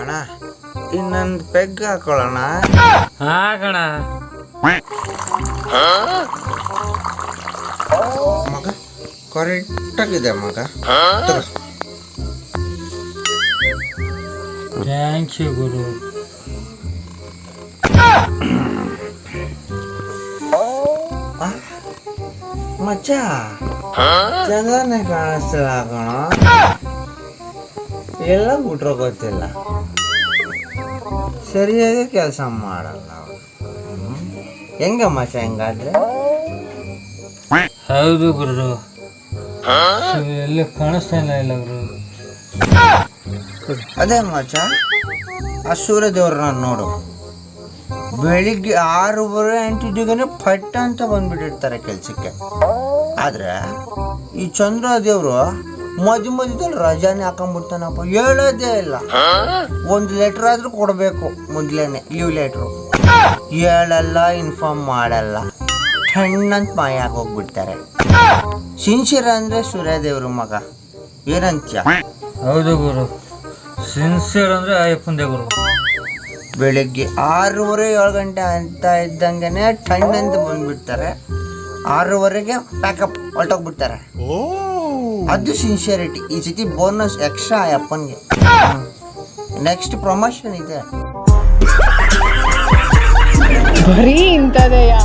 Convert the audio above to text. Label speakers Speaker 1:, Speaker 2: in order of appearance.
Speaker 1: ಅಣ್ಣ ಇನ್ನೊಂದು ಪೆಗ್ ಹಾಕೊಳ್ಳೋಣ.
Speaker 2: ಹಾಕಣ
Speaker 1: ಮಗ ಕರೆಕ್ಟಾಗಿದೆ ಮಗ.
Speaker 2: ಥ್ಯಾಂಕ್ ಯು ಗುರು.
Speaker 1: ಮಚ್ಚ ಚೆನ್ನಾಗಿ ಕಾಣಿಸ್ತಿಲ್ಲ ಕಣ, ಎಲ್ಲ ಬಿಟ್ರೋ ಗೊತ್ತಿಲ್ಲ, ಸರಿಯಾಗಿ ಕೆಲಸ ಮಾಡಲ್ಲ ಅವ್ರು. ಹೆಂಗ ಮಚ್ಚ ಹೆಂಗಾದ್ರೆ?
Speaker 2: ಹೌದು ಗುರು, ಎಲ್ಲಿ ಕಾಣಿಸ್ತಾ ಇಲ್ಲ ಗುರು.
Speaker 1: ಅದೇ ಮಚ್ಚ ಆ ಸೂರ್ಯದೇವ್ರನ್ನ ನೋಡು, ಬೆಳಿಗ್ಗೆ 6:30 ಪಟ್ಟ ಅಂತ ಬಂದ್ಬಿಟ್ಟಿರ್ತಾರೆ ಕೆಲ್ಸಕ್ಕೆ. ಆದ್ರೆ ಈ ಚಂದ್ರ ದೇವ್ರು ಮಧ್ಯದಲ್ಲಿ ರಜಾನೆ ಹಾಕೊಂಡ್ಬಿಡ್ತಾನಪ್ಪ, ಹೇಳೋದೇ ಇಲ್ಲ. 1 ಲೆಟ್ರ್ ಆದ್ರೂ ಕೊಡ್ಬೇಕು ಮೊದ್ಲೇನೆ, ಲೀವ್ ಲೆಟ್ರು. ಹೇಳಲ್ಲ, ಇನ್ಫಾರ್ಮ್ ಮಾಡಲ್ಲ, ಟಣ್ಣಂತ ಮಾಯ ಹೋಗ್ಬಿಡ್ತಾರೆ. ಸಿನ್ಸಿಯರ್ ಅಂದ್ರೆ ಸೂರ್ಯದೇವ್ರು ಮಗ, ಏನಂತ್ಯ?
Speaker 2: ಹೌದು ಗುರು, ಸಿನ್ಸಿಯರ್ ಅಂದ್ರೆ ಅಯ್ಯಪ್ಪಂದೇ ಗುರು.
Speaker 1: ಬೆಳಿಗ್ಗೆ 6:30-7 ಅಂತ ಇದ್ದಂಗೆನೆ ಟೈಮ್ ಅಂತ ಬಂದ್ಬಿಡ್ತಾರೆ. 6:30ಗೆ ಪ್ಯಾಕಪ್ ಹೊರಟೋಗ್ಬಿಡ್ತಾರೆ. ಅದು ಸಿನ್ಸಿಯರಿಟಿ. ಈ ಸತಿ ಬೋನಸ್ ಎಕ್ಸ್ಟ್ರಾ ಅಪ್ಪನ್ಗೆ. ನೆಕ್ಸ್ಟ್ ಪ್ರಮೋಷನ್ ಇದೆ.
Speaker 3: ಬರೀ ಇಂಥದೆಯಾ?